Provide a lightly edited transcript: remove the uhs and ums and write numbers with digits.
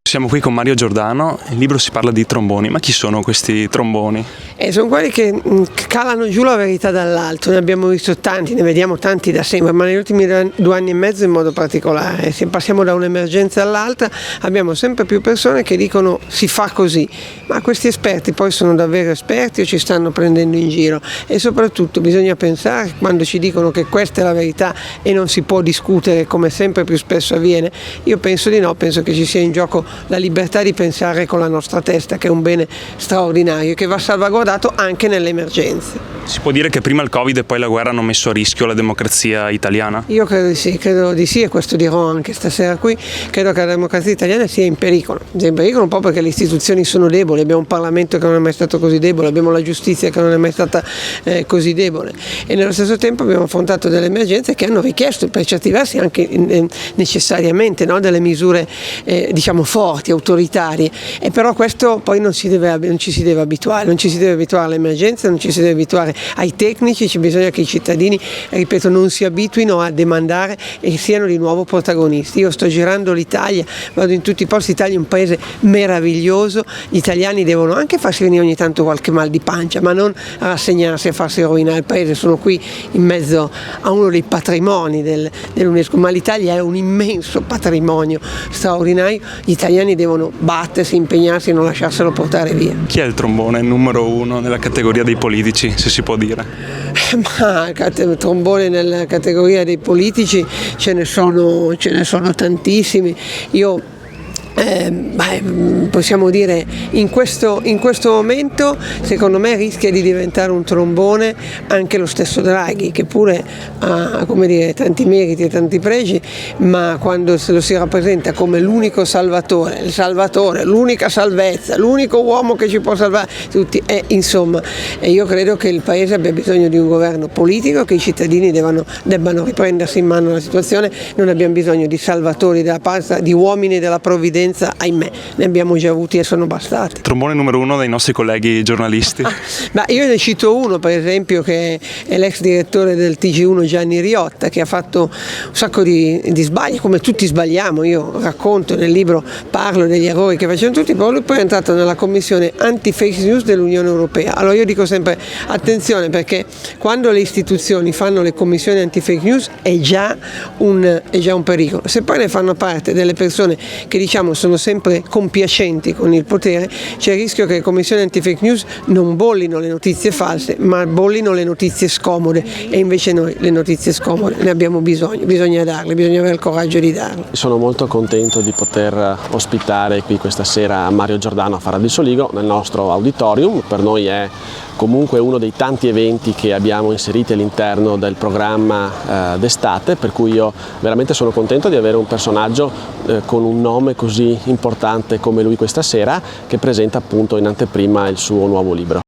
Siamo qui con Mario Giordano, il libro si parla di tromboni, ma chi sono questi tromboni? Sono quelli che calano giù la verità dall'alto, ne abbiamo visto tanti, ne vediamo tanti da sempre, ma negli ultimi 2 anni e mezzo in modo particolare. Se passiamo da un'emergenza all'altra abbiamo sempre più persone che dicono si fa così, ma questi esperti poi sono davvero esperti o ci stanno prendendo in giro? E soprattutto bisogna pensare, quando ci dicono che questa è la verità e non si può discutere come sempre più spesso avviene, io penso di no, penso che ci sia in gioco la libertà di pensare con la nostra testa, che è un bene straordinario che va salvaguardato anche nelle emergenze. Si può dire che prima il Covid e poi la guerra hanno messo a rischio la democrazia italiana? Io credo di sì, e questo dirò anche stasera qui. Credo che la democrazia italiana sia in pericolo. Sia in pericolo un po' perché le istituzioni sono deboli, abbiamo un Parlamento che non è mai stato così debole, abbiamo la giustizia che non è mai stata così debole, e nello stesso tempo abbiamo affrontato delle emergenze che hanno richiesto per certi versi anche necessariamente, no, delle misure diciamo forti, autoritarie, e però questo poi non ci si deve abituare alle emergenze, non ci si deve abituare ai tecnici, c'è bisogno che i cittadini, ripeto, non si abituino a demandare e siano di nuovo protagonisti. Io sto girando l'Italia, vado in tutti i posti, l'Italia è un paese meraviglioso, gli italiani devono anche farsi venire ogni tanto qualche mal di pancia, ma non rassegnarsi a farsi rovinare il paese. Sono qui in mezzo a uno dei patrimoni dell'UNESCO, ma l'Italia è un immenso patrimonio straordinario, gli italiani devono battersi, impegnarsi e non lasciarselo portare via. Chi è il trombone numero 1 nella categoria dei politici, se si può dire? Ma trombone nella categoria dei politici ce ne sono tantissimi. Io possiamo dire in questo momento secondo me rischia di diventare un trombone anche lo stesso Draghi, che pure ha, come dire, tanti meriti e tanti pregi, ma quando se lo si rappresenta come l'unico salvatore, l'unica salvezza, l'unico uomo che ci può salvare tutti, insomma, io credo che il paese abbia bisogno di un governo politico, che i cittadini debbano riprendersi in mano la situazione. Non abbiamo bisogno di salvatori della pasta, di uomini della provvidenza, ahimè, ne abbiamo già avuti e sono bastati. Trombone numero 1 dei nostri colleghi giornalisti? Ma io ne cito uno, per esempio, che è l'ex direttore del TG1 Gianni Riotta, che ha fatto un sacco di sbagli, come tutti sbagliamo. Io racconto nel libro, parlo degli errori che facevano tutti, però lui poi è entrato nella commissione anti-fake news dell'Unione Europea. Allora io dico sempre attenzione, perché quando le istituzioni fanno le commissioni anti-fake news è già un pericolo. Se poi ne fanno parte delle persone che, diciamo, sono sempre compiacenti con il potere, c'è il rischio che le commissioni anti-fake news non bollino le notizie false, ma bollino le notizie scomode, e invece noi le notizie scomode ne abbiamo bisogno, bisogna darle, bisogna avere il coraggio di darle. Sono molto contento di poter ospitare qui questa sera Mario Giordano a Fara di Soligo nel nostro auditorium. Per noi è comunque uno dei tanti eventi che abbiamo inseriti all'interno del programma d'estate, per cui io veramente sono contento di avere un personaggio con un nome così importante come lui questa sera, che presenta appunto in anteprima il suo nuovo libro.